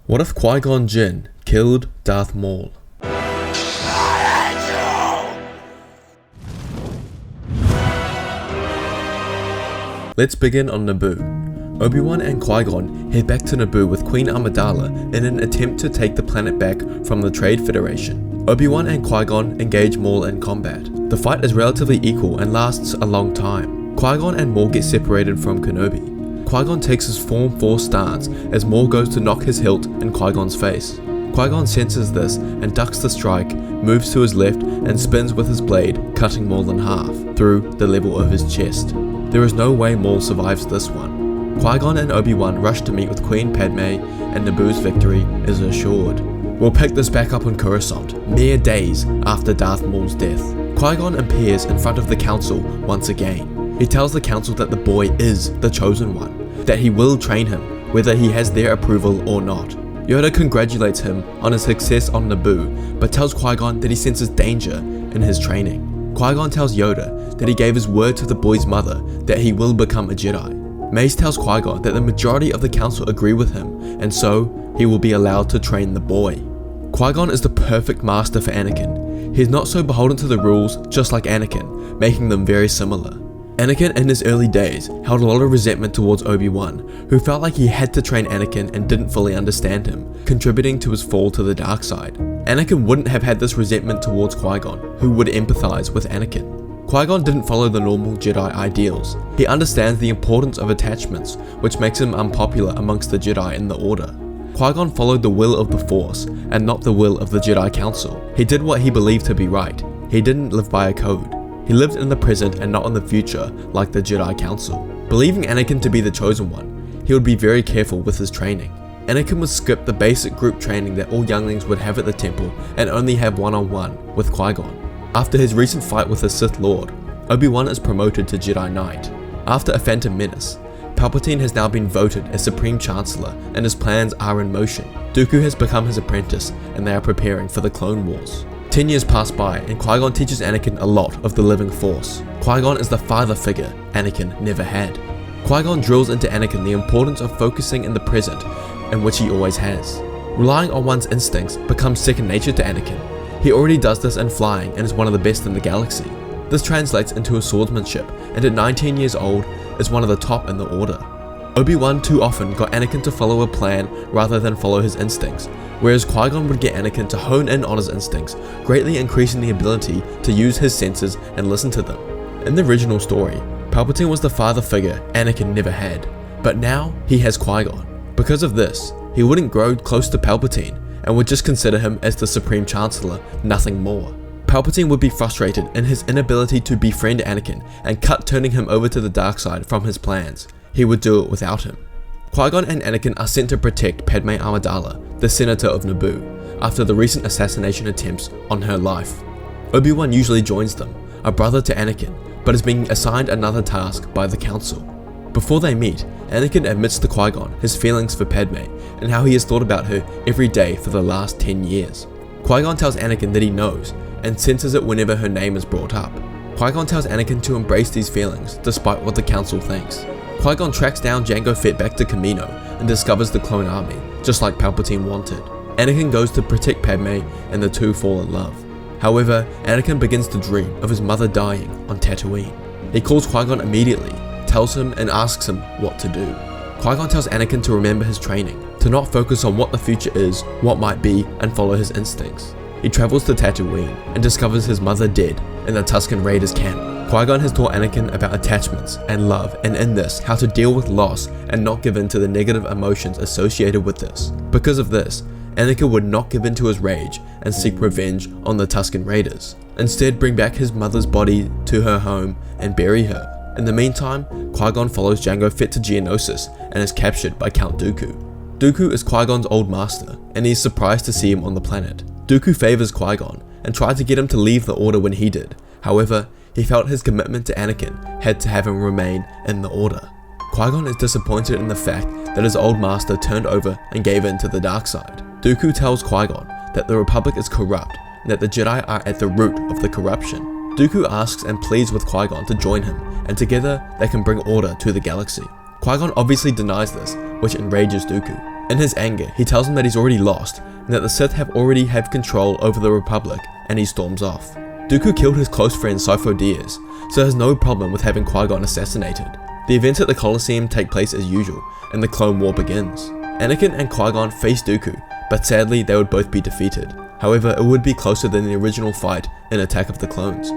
What if Qui Gon Jinn killed Darth Maul? Let's begin on Naboo. Obi-Wan and Qui Gon head back to Naboo with Queen Amidala in an attempt to take the planet back from the Trade Federation. Obi-Wan and Qui Gon engage Maul in combat. The fight is relatively equal and lasts a long time. Qui Gon and Maul get separated from Kenobi. Qui Gon takes his Form 4 stance as Maul goes to knock his hilt in Qui Gon's face. Qui Gon senses this and ducks the strike, moves to his left and spins with his blade, cutting Maul in half, through the level of his chest. There is no way Maul survives this one. Qui Gon and Obi-Wan rush to meet with Queen Padme and Naboo's victory is assured. We'll pick this back up on Coruscant, mere days after Darth Maul's death. Qui Gon appears in front of the council once again. He tells the council that the boy is the chosen one, that he will train him, whether he has their approval or not. Yoda congratulates him on his success on Naboo, but tells Qui Gon that he senses danger in his training. Qui Gon tells Yoda that he gave his word to the boy's mother that he will become a Jedi. Mace tells Qui Gon that the majority of the council agree with him, and so he will be allowed to train the boy. Qui Gon is the perfect master for Anakin. He's not so beholden to the rules, just like Anakin, making them very similar. Anakin in his early days held a lot of resentment towards Obi-Wan, who felt like he had to train Anakin and didn't fully understand him, contributing to his fall to the dark side. Anakin wouldn't have had this resentment towards Qui Gon, who would empathize with Anakin. Qui Gon didn't follow the normal Jedi ideals. He understands the importance of attachments, which makes him unpopular amongst the Jedi in the Order. Qui Gon followed the will of the Force, and not the will of the Jedi Council. He did what he believed to be right. He didn't live by a code. He lived in the present and not in the future like the Jedi Council. Believing Anakin to be the chosen one, he would be very careful with his training. Anakin would skip the basic group training that all younglings would have at the temple and only have one-on-one with Qui Gon. After his recent fight with the Sith Lord, Obi-Wan is promoted to Jedi Knight. After a Phantom Menace, Palpatine has now been voted as Supreme Chancellor and his plans are in motion. Dooku has become his apprentice and they are preparing for the Clone Wars. 10 years pass by and Qui Gon teaches Anakin a lot of the living Force. Qui Gon is the father figure Anakin never had. Qui Gon drills into Anakin the importance of focusing in the present, in which he always has. Relying on one's instincts becomes second nature to Anakin. He already does this in flying and is one of the best in the galaxy. This translates into his swordsmanship, and at 19 years old is one of the top in the Order. Obi-Wan too often got Anakin to follow a plan rather than follow his instincts, whereas Qui Gon would get Anakin to hone in on his instincts, greatly increasing the ability to use his senses and listen to them. In the original story, Palpatine was the father figure Anakin never had, but now he has Qui Gon. Because of this, he wouldn't grow close to Palpatine and would just consider him as the Supreme Chancellor, nothing more. Palpatine would be frustrated in his inability to befriend Anakin and cut turning him over to the dark side from his plans. He would do it without him. Qui Gon and Anakin are sent to protect Padme Amidala, the senator of Naboo, after the recent assassination attempts on her life. Obi-Wan usually joins them, a brother to Anakin, but is being assigned another task by the council. Before they meet, Anakin admits to Qui Gon his feelings for Padme and how he has thought about her every day for the last 10 years. Qui Gon tells Anakin that he knows and senses it whenever her name is brought up. Qui Gon tells Anakin to embrace these feelings despite what the council thinks. Qui Gon tracks down Jango Fett back to Kamino and discovers the clone army, just like Palpatine wanted. Anakin goes to protect Padme and the two fall in love. However, Anakin begins to dream of his mother dying on Tatooine. He calls Qui Gon immediately, tells him and asks him what to do. Qui Gon tells Anakin to remember his training, to not focus on what the future is, what might be, and follow his instincts. He travels to Tatooine and discovers his mother dead in the Tusken Raiders camp. Qui Gon has taught Anakin about attachments and love, and in this, how to deal with loss and not give in to the negative emotions associated with this. Because of this, Anakin would not give in to his rage and seek revenge on the Tusken Raiders. Instead, bring back his mother's body to her home and bury her. In the meantime, Qui Gon follows Jango Fett to Geonosis and is captured by Count Dooku. Dooku is Qui Gon's old master, and he is surprised to see him on the planet. Dooku favors Qui Gon and tried to get him to leave the Order when he did. However, he felt his commitment to Anakin had to have him remain in the Order. Qui Gon is disappointed in the fact that his old master turned over and gave in to the dark side. Dooku tells Qui Gon that the Republic is corrupt and that the Jedi are at the root of the corruption. Dooku asks and pleads with Qui Gon to join him, and together they can bring order to the galaxy. Qui Gon obviously denies this, which enrages Dooku. In his anger, he tells them that he's already lost, and that the Sith already have control over the Republic, and he storms off. Dooku killed his close friend Sifo-Dyas, so has no problem with having Qui-Gon assassinated. The events at the Colosseum take place as usual, and the Clone War begins. Anakin and Qui-Gon face Dooku, but sadly they would both be defeated. However, it would be closer than the original fight in Attack of the Clones.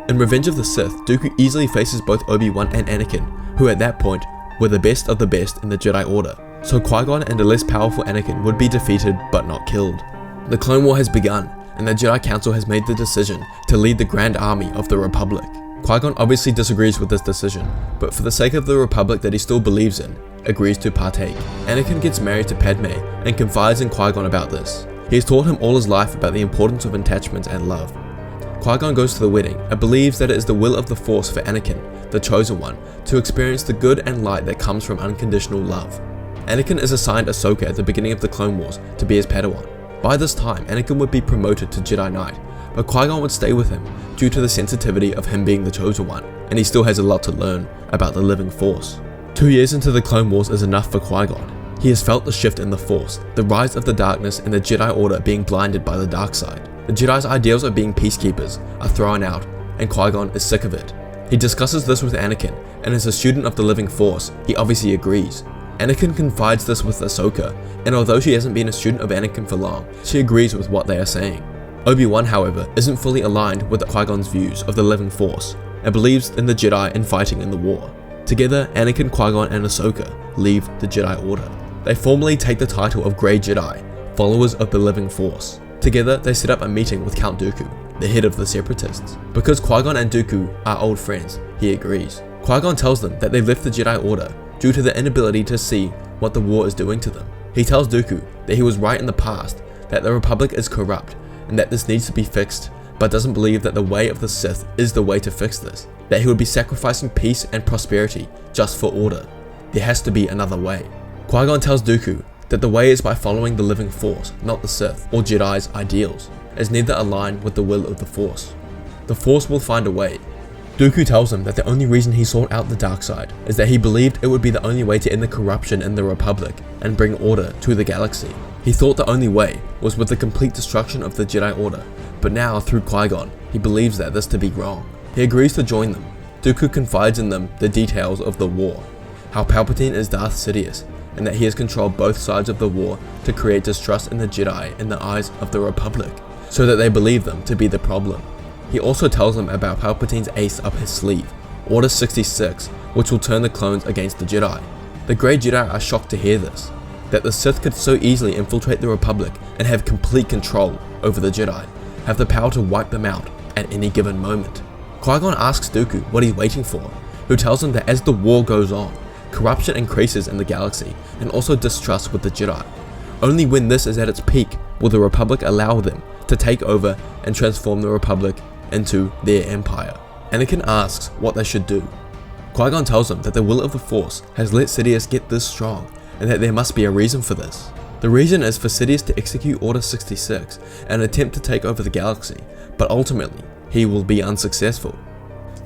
In Revenge of the Sith, Dooku easily faces both Obi-Wan and Anakin, who at that point were the best of the best in the Jedi Order, so Qui-Gon and a less powerful Anakin would be defeated but not killed. The Clone War has begun, and the Jedi Council has made the decision to lead the Grand Army of the Republic. Qui-Gon obviously disagrees with this decision, but for the sake of the Republic that he still believes in, agrees to partake. Anakin gets married to Padme and confides in Qui-Gon about this. He has taught him all his life about the importance of attachment and love. Qui-Gon goes to the wedding and believes that it is the will of the Force for Anakin, the Chosen One, to experience the good and light that comes from unconditional love. Anakin is assigned Ahsoka at the beginning of the Clone Wars to be his Padawan. By this time, Anakin would be promoted to Jedi Knight, but Qui-Gon would stay with him due to the sensitivity of him being the Chosen One, and he still has a lot to learn about the living Force. 2 years into the Clone Wars is enough for Qui-Gon. He has felt the shift in the Force, the rise of the darkness and the Jedi Order being blinded by the dark side. The Jedi's ideals of being peacekeepers are thrown out, and Qui-Gon is sick of it. He discusses this with Anakin, and as a student of the living Force, he obviously agrees. Anakin confides this with Ahsoka, and although she hasn't been a student of Anakin for long, she agrees with what they are saying. Obi-Wan, however, isn't fully aligned with Qui-Gon's views of the living Force, and believes in the Jedi and fighting in the war. Together, Anakin, Qui-Gon and Ahsoka leave the Jedi Order. They formally take the title of Grey Jedi, followers of the living Force. Together, they set up a meeting with Count Dooku, the head of the Separatists. Because Qui-Gon and Dooku are old friends, he agrees. Qui-Gon tells them that they left the Jedi Order due to their inability to see what the war is doing to them. He tells Dooku that he was right in the past, that the Republic is corrupt, and that this needs to be fixed, but doesn't believe that the way of the Sith is the way to fix this, that he would be sacrificing peace and prosperity just for order. There has to be another way. Qui-Gon tells Dooku that the way is by following the living Force, not the Sith or Jedi's ideals, as neither align with the will of the Force. The Force will find a way. Dooku tells him that the only reason he sought out the dark side is that he believed it would be the only way to end the corruption in the Republic and bring order to the galaxy. He thought the only way was with the complete destruction of the Jedi Order, but now through Qui-Gon, he believes that this to be wrong. He agrees to join them. Dooku confides in them the details of the war, how Palpatine is Darth Sidious, and that he has controlled both sides of the war to create distrust in the Jedi in the eyes of the Republic, so that they believe them to be the problem. He also tells them about Palpatine's ace up his sleeve, Order 66, which will turn the clones against the Jedi. The Grey Jedi are shocked to hear this, that the Sith could so easily infiltrate the Republic and have complete control over the Jedi, have the power to wipe them out at any given moment. Qui-Gon asks Dooku what he's waiting for, who tells him that as the war goes on, corruption increases in the galaxy and also distrust with the Jedi. Only when this is at its peak will the Republic allow them to take over and transform the Republic into their empire. Anakin asks what they should do. Qui-Gon tells him that the will of the Force has let Sidious get this strong and that there must be a reason for this. The reason is for Sidious to execute Order 66 and attempt to take over the galaxy, but ultimately he will be unsuccessful.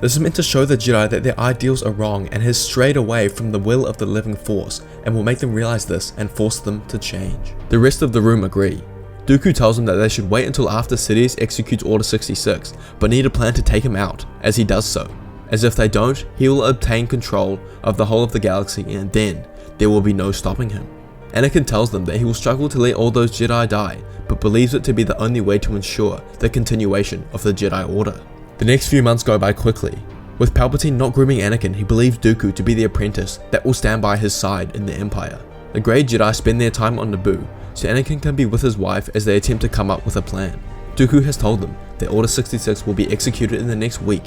This is meant to show the Jedi that their ideals are wrong and has strayed away from the will of the living Force, and will make them realize this and force them to change. The rest of the room agree. Dooku tells them that they should wait until after Sidious executes Order 66, but need a plan to take him out as he does so, as if they don't, he will obtain control of the whole of the galaxy and then there will be no stopping him. Anakin tells them that he will struggle to let all those Jedi die, but believes it to be the only way to ensure the continuation of the Jedi Order. The next few months go by quickly. With Palpatine not grooming Anakin, he believes Dooku to be the apprentice that will stand by his side in the Empire. The Grey Jedi spend their time on Naboo, so Anakin can be with his wife as they attempt to come up with a plan. Dooku has told them that Order 66 will be executed in the next week,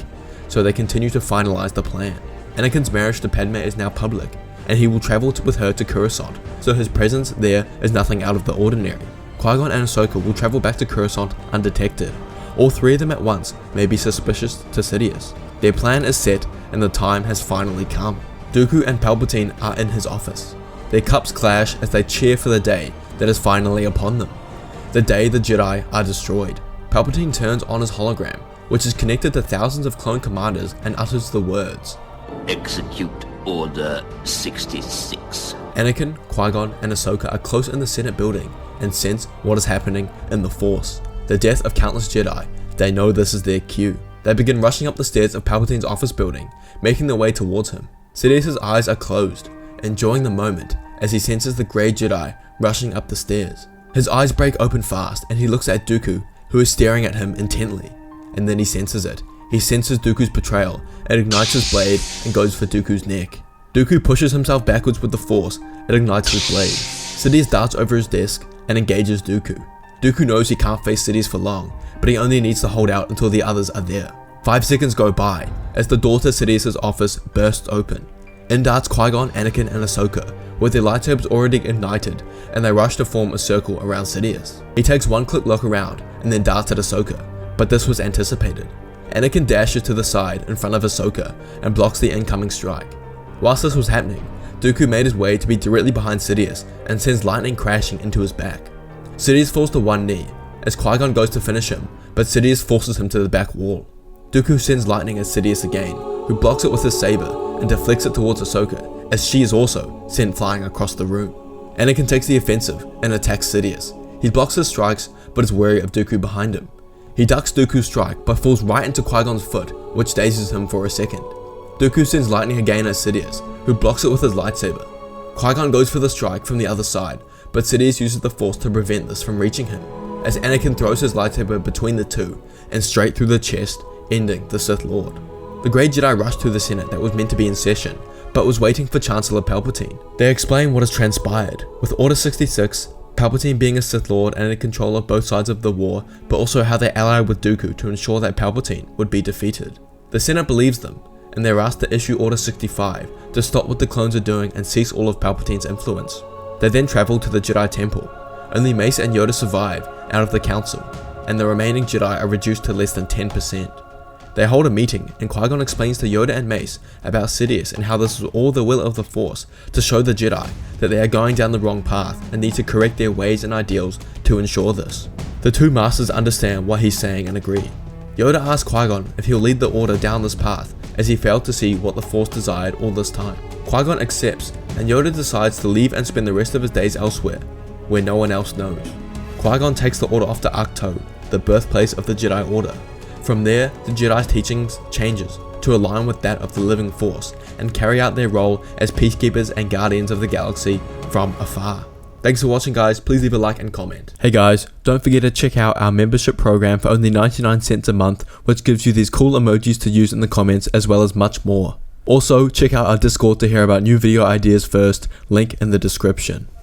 so they continue to finalize the plan. Anakin's marriage to Padme is now public, and he will travel with her to Coruscant, so his presence there is nothing out of the ordinary. Qui-Gon and Ahsoka will travel back to Coruscant undetected. All three of them at once may be suspicious to Sidious. Their plan is set and the time has finally come. Dooku and Palpatine are in his office. Their cups clash as they cheer for the day that is finally upon them. The day the Jedi are destroyed. Palpatine turns on his hologram, which is connected to thousands of clone commanders, and utters the words, "Execute Order 66. Anakin, Qui Gon, and Ahsoka are close in the Senate building and sense what is happening in the Force. The death of countless Jedi. They know this is their cue. They begin rushing up the stairs of Palpatine's office building, making their way towards him. Sidious' eyes are closed, enjoying the moment as he senses the grey Jedi rushing up the stairs. His eyes break open fast and he looks at Dooku, who is staring at him intently. And then he senses it. He senses Dooku's betrayal and ignites his blade and goes for Dooku's neck. Dooku pushes himself backwards with the Force and ignites his blade. Sidious darts over his desk and engages Dooku. Dooku knows he can't face Sidious for long, but he only needs to hold out until the others are there. 5 seconds go by as the door to Sidious's office bursts open. In darts Qui-Gon, Anakin, and Ahsoka, with their lightsabers already ignited, and they rush to form a circle around Sidious. He takes one quick look around and then darts at Ahsoka, but this was anticipated. Anakin dashes to the side in front of Ahsoka and blocks the incoming strike. Whilst this was happening, Dooku made his way to be directly behind Sidious and sends lightning crashing into his back. Sidious falls to one knee as Qui-Gon goes to finish him, but Sidious forces him to the back wall. Dooku sends lightning at Sidious again, who blocks it with his saber and deflects it towards Ahsoka, as she is also sent flying across the room. Anakin takes the offensive and attacks Sidious. He blocks his strikes, but is wary of Dooku behind him. He ducks Dooku's strike, but falls right into Qui-Gon's foot, which dazes him for a second. Dooku sends lightning again at Sidious, who blocks it with his lightsaber. Qui-Gon goes for the strike from the other side, but Sidious uses the Force to prevent this from reaching him, as Anakin throws his lightsaber between the two and straight through the chest, ending the Sith Lord. The Grey Jedi rushed through the Senate that was meant to be in session, but was waiting for Chancellor Palpatine. They explain what has transpired, with Order 66, Palpatine being a Sith Lord and in control of both sides of the war, but also how they allied with Dooku to ensure that Palpatine would be defeated. The Senate believes them, and they're asked to issue Order 65 to stop what the clones are doing and cease all of Palpatine's influence. They then travel to the Jedi Temple. Only Mace and Yoda survive out of the council, and the remaining Jedi are reduced to less than 10%. They hold a meeting, and Qui-Gon explains to Yoda and Mace about Sidious and how this was all the will of the Force to show the Jedi that they are going down the wrong path and need to correct their ways and ideals to ensure this. The two masters understand what he's saying and agree. Yoda asks Qui-Gon if he'll lead the Order down this path, as he failed to see what the Force desired all this time. Qui-Gon accepts, and Yoda decides to leave and spend the rest of his days elsewhere, where no one else knows. Qui-Gon takes the Order off to Ahch-To, the birthplace of the Jedi Order. From there, the Jedi's teachings changes to align with that of the living Force and carry out their role as peacekeepers and guardians of the galaxy from afar. Thanks for watching, guys. Please leave a like and comment. Hey guys, don't forget to check out our membership program for only 99 cents a month, which gives you these cool emojis to use in the comments as well as much more. Also, check out our Discord to hear about new video ideas first, link in the description.